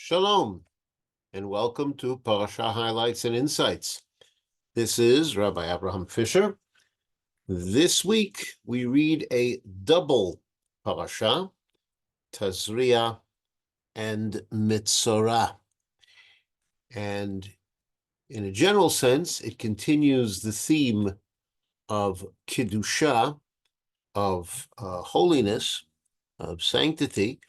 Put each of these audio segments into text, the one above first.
Shalom, and welcome to Parsha Highlights and Insights. This is Rabbi Abraham Fischer. This week, we read a double Parsha, Tazria and Metzora. And in a general sense, it continues the theme of Kiddusha, of holiness, of sanctity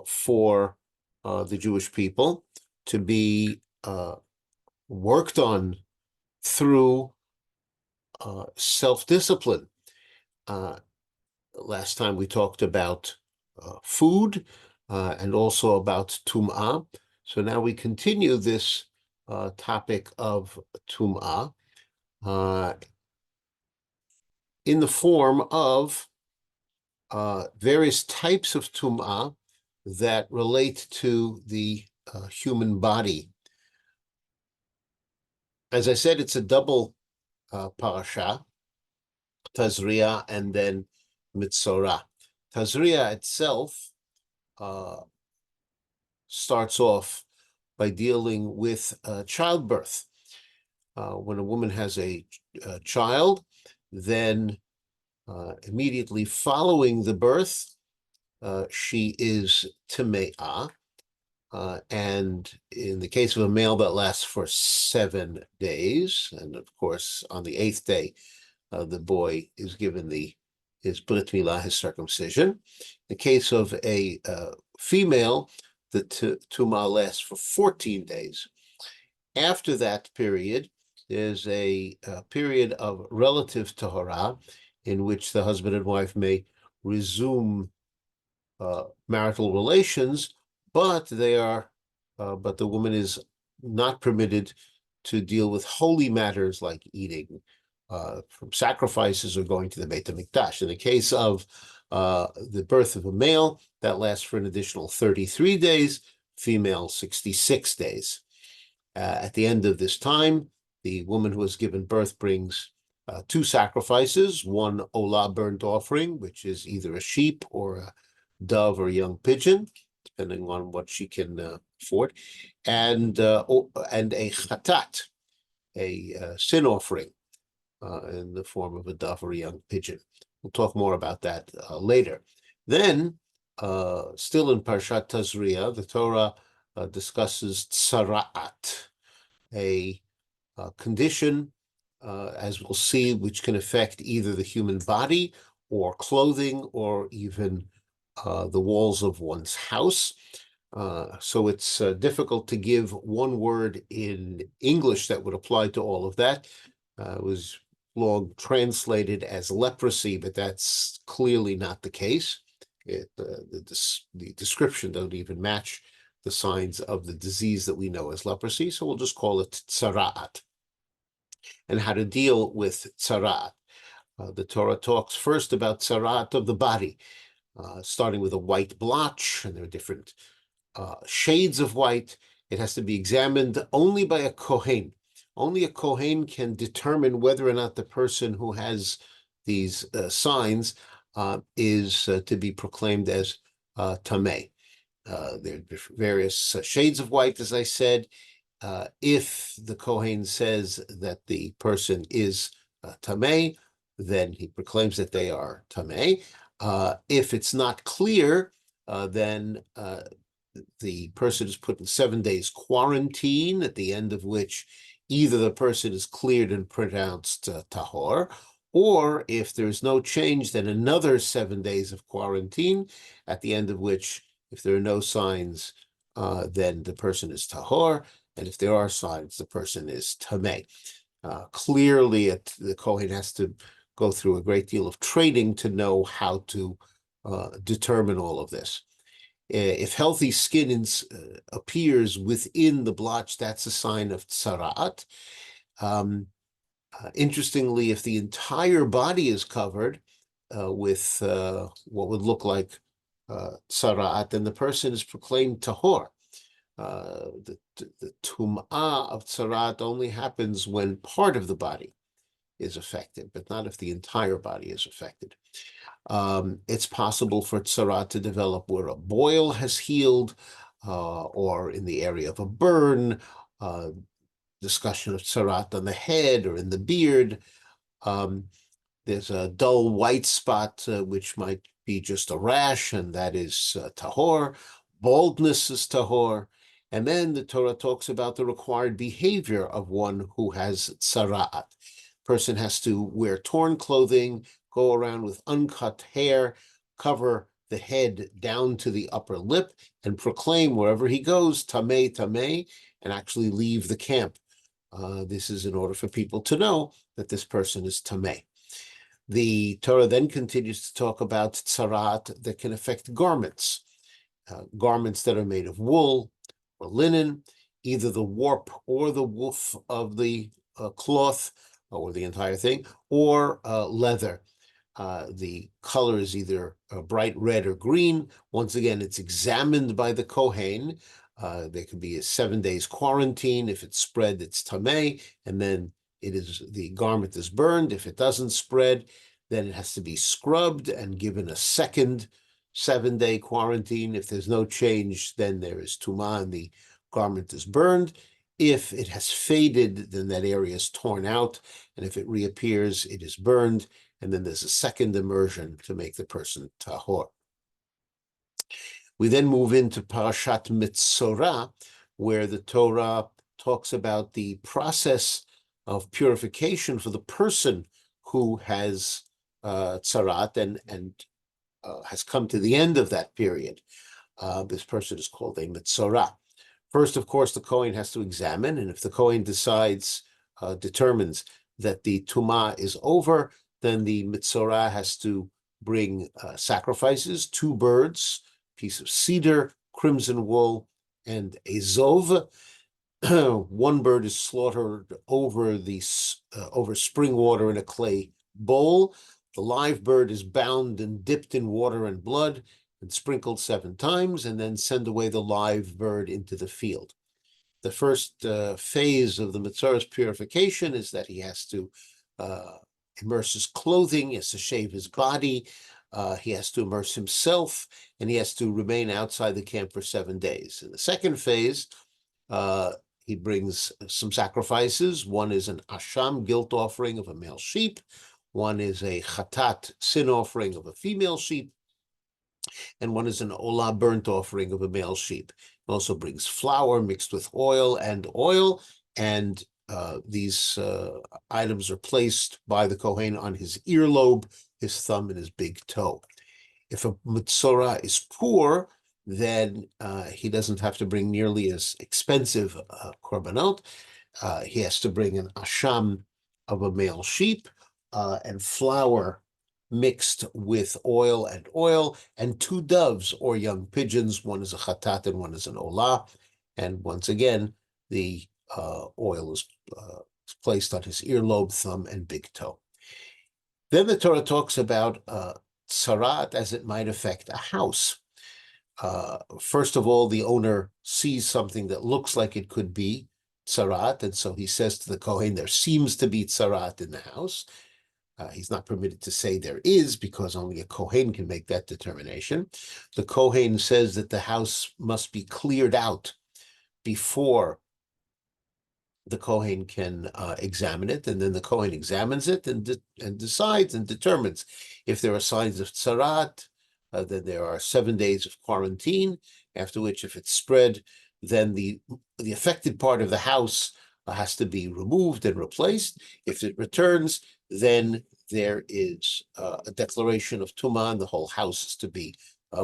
for the Jewish people to be worked on through self-discipline. Last time we talked about food and also about tum'ah. So now we continue this topic of tum'ah in the form of various types of tum'ah that relate to the human body. As I said, it's a double parasha, Tazria and then Metzora. Tazria itself starts off by dealing with childbirth. When a woman has a child, then immediately following the birth, she is Tame'ah. And in the case of a male, that lasts for 7 days. And of course, on the 8th day, the boy is given his brit milah, his circumcision. In the case of a female, the tumah lasts for 14 days. After that period, there's a period of relative tahara in which the husband and wife may resume marital relations, but the woman is not permitted to deal with holy matters like eating from sacrifices or going to the Beit HaMikdash. In the case of the birth of a male, that lasts for an additional 33 days, female 66 days. At the end of this time, the woman who has given birth brings 2 sacrifices, one olah burnt offering, which is either a sheep or a dove or a young pigeon, depending on what she can afford, and a chatat, a sin offering in the form of a dove or a young pigeon. We'll talk more about that later. Then, still in Parshat Tazria, the Torah discusses tzara'at, a condition, as we'll see, which can affect either the human body or clothing or even the walls of one's house. So it's difficult to give one word in English that would apply to all of that. It was long translated as leprosy, but that's clearly not the case. The description don't even match the signs of the disease that we know as leprosy, so we'll just call it tzara'at. And how to deal with tzara'at. The Torah talks first about tzara'at of the body, starting with a white blotch, and there are different shades of white. It has to be examined only by a kohen. Only a kohen can determine whether or not the person who has these signs is to be proclaimed as tameh. There are various shades of white, as I said. If the kohen says that the person is tameh, then he proclaims that they are tameh. If it's not clear, then the person is put in 7 days quarantine, at the end of which either the person is cleared and pronounced tahor, or if there's no change, then another 7 days of quarantine, at the end of which, if there are no signs, then the person is tahor, and if there are signs, the person is tameh. Clearly, the kohen has to go through a great deal of training to know how to determine all of this. If healthy skin appears within the blotch, that's a sign of tzara'at. Interestingly, if the entire body is covered with what would look like tzara'at, then the person is proclaimed tahor. The tum'ah of tzara'at only happens when part of the body is affected, but not if the entire body is affected. It's possible for tzara'at to develop where a boil has healed, or in the area of a burn, discussion of tsarat on the head or in the beard. There's a dull white spot, which might be just a rash, and that is tahor. Baldness is tahor. And then the Torah talks about the required behavior of one who has tzara'at. Person has to wear torn clothing, go around with uncut hair, cover the head down to the upper lip, and proclaim wherever he goes, tameh, tameh, and actually leave the camp. This is in order for people to know that this person is tameh. The Torah then continues to talk about tzarat that can affect garments, garments that are made of wool or linen, either the warp or the woof of the cloth or the entire thing, or leather. The color is either bright red or green. Once again, it's examined by the Kohen. There could be a 7 days quarantine. If it's spread, it's tameh, and then the garment is burned. If it doesn't spread, then it has to be scrubbed and given a second 7-day quarantine. If there's no change, then there is tumah and the garment is burned. If it has faded, then that area is torn out, and if it reappears, it is burned, and then there's a second immersion to make the person tahor. We then move into Parashat Metzora, where the Torah talks about the process of purification for the person who has tzarat and has come to the end of that period. This person is called a Metzora. First, of course, the Kohen has to examine, and if the Kohen determines that the tumah is over, then the Metzora has to bring sacrifices, 2 birds, piece of cedar, crimson wool, and a zov. 1 bird is slaughtered over spring water in a clay bowl. The live bird is bound and dipped in water and blood and sprinkled 7 times, and then send away the live bird into the field. The first phase of the Metzora's purification is that he has to immerse his clothing, he has to shave his body, he has to immerse himself, and he has to remain outside the camp for 7 days. In the second phase, he brings some sacrifices. One is an asham, guilt offering of a male sheep. One is a chatat, sin offering of a female sheep. And one is an olah, burnt offering of a male sheep. He also brings flour mixed with oil, and these items are placed by the Kohen on his earlobe, his thumb, and his big toe. If a Metzora is poor, then he doesn't have to bring nearly as expensive korbanot. He has to bring an asham of a male sheep and flour mixed with oil, and 2 doves or young pigeons. One is a chatat and one is an olah. And once again, the oil is placed on his earlobe, thumb, and big toe. Then the Torah talks about tzarat as it might affect a house. First of all, the owner sees something that looks like it could be tzarat, and so he says to the Kohen, there seems to be tzarat in the house. He's not permitted to say there is, because only a Kohen can make that determination. The Kohen says that the house must be cleared out before the Kohen can examine it, and then the Kohen examines it and decides and determines if there are signs of tzarat. Then there are 7 days of quarantine, after which, if it's spread, then the affected part of the house has to be removed and replaced. If it returns, then there is a declaration of tumah, and the whole house is to be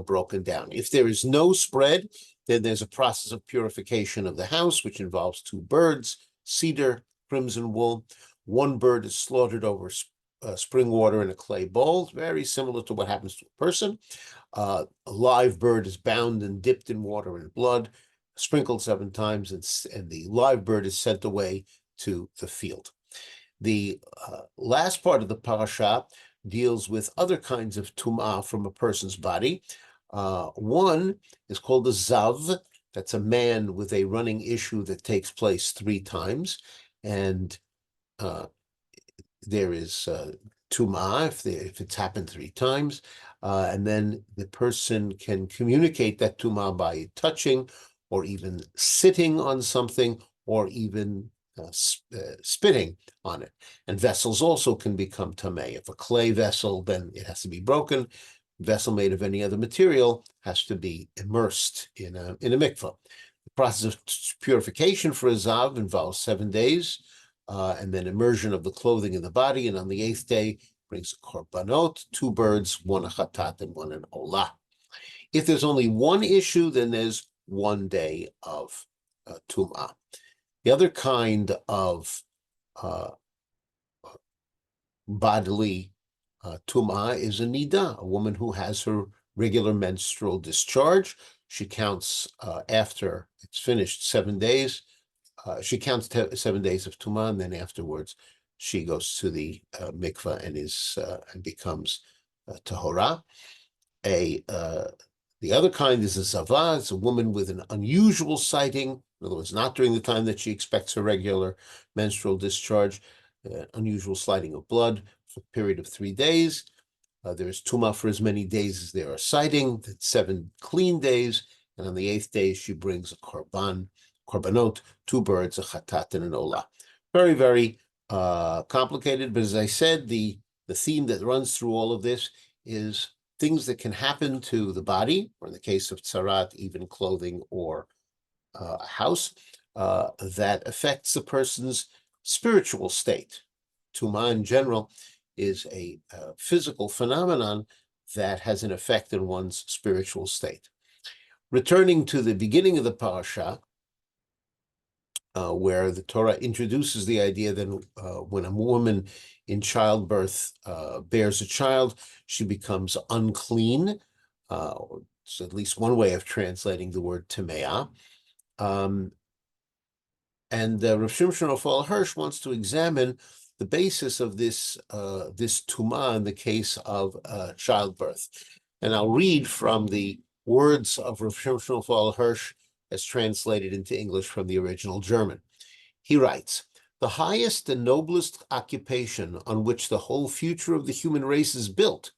broken down. If there is no spread, then there's a process of purification of the house, which involves 2 birds, cedar, crimson wool. 1 bird is slaughtered over spring water in a clay bowl, very similar to what happens to a person. A live bird is bound and dipped in water and blood, sprinkled 7 times, and the live bird is sent away to the field. The last part of the parasha deals with other kinds of tum'ah from a person's body. One is called a zav. That's a man with a running issue that takes place 3 times. And there is tumah if it's happened 3 times, and then the person can communicate that tumah by touching, or even sitting on something, or even spitting on it. And vessels also can become tameh. If a clay vessel, then it has to be broken. Vessel made of any other material has to be immersed in a mikvah. The process of purification for a zav involves 7 days, and then immersion of the clothing and the body. And on the 8th day, brings korbanot, 2 birds, 1 a chatat and 1 an olah. If there's only one issue, then there's 1 day of tumah. The other kind of bodily tumah is a nida, a woman who has her regular menstrual discharge. She counts after it's finished 7 days. She counts 7 days of tumah, and then afterwards she goes to the mikvah and becomes tahora. The other kind is a zava. It's a woman with an unusual sighting. In other words, not during the time that she expects her regular menstrual discharge, unusual sighting of blood for a period of 3 days. There is tumah for as many days as there are sighting. That's 7 clean days. And on the 8th day, she brings a korbanot, 2 birds, a chatat, and an olah. Very, very complicated. But as I said, the theme that runs through all of this is things that can happen to the body, or in the case of tzarat, even clothing or a house, that affects the person's spiritual state. Tumah in general is a physical phenomenon that has an effect on one's spiritual state. Returning to the beginning of the Parsha, where the Torah introduces the idea that when a woman in childbirth bears a child, she becomes unclean. It's at least one way of translating the word tameah. And Rav Shimshon Raphael Hirsch wants to examine the basis of this tumah in the case of childbirth. And I'll read from the words of Rav Shimshon Raphael Hirsch as translated into English from the original German. He writes, "The highest and noblest occupation on which the whole future of the human race is built,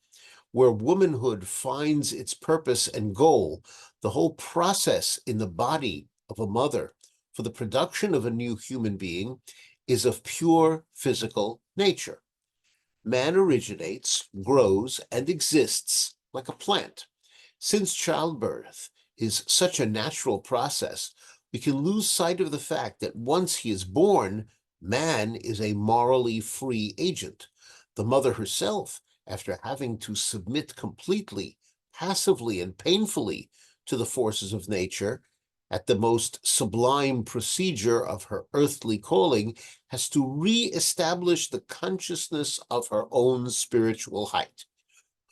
where womanhood finds its purpose and goal, the whole process in the body of a mother for the production of a new human being, is of pure physical nature. Man originates, grows, and exists like a plant. Since childbirth is such a natural process, we can lose sight of the fact that once he is born, man is a morally free agent. The mother herself, after having to submit completely, passively, and painfully to the forces of nature, at the most sublime procedure of her earthly calling, has to re-establish the consciousness of her own spiritual height.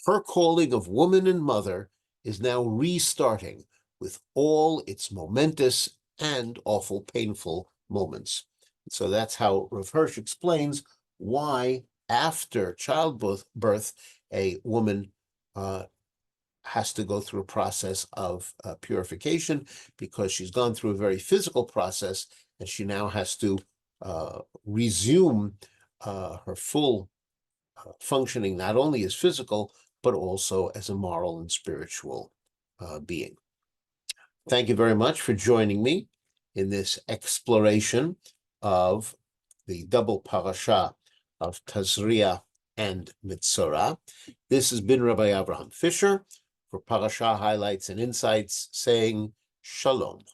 Her calling of woman and mother is now restarting with all its momentous and awful painful moments." So that's how Rav Hirsch explains why after childbirth, a woman has to go through a process of purification, because she's gone through a very physical process, and she now has to resume her full functioning, not only as physical, but also as a moral and spiritual being. Thank you very much for joining me in this exploration of the double parasha of Tazria and Metzora. This has been Rabbi Avraham Fischer for Parasha Highlights and Insights, saying Shalom.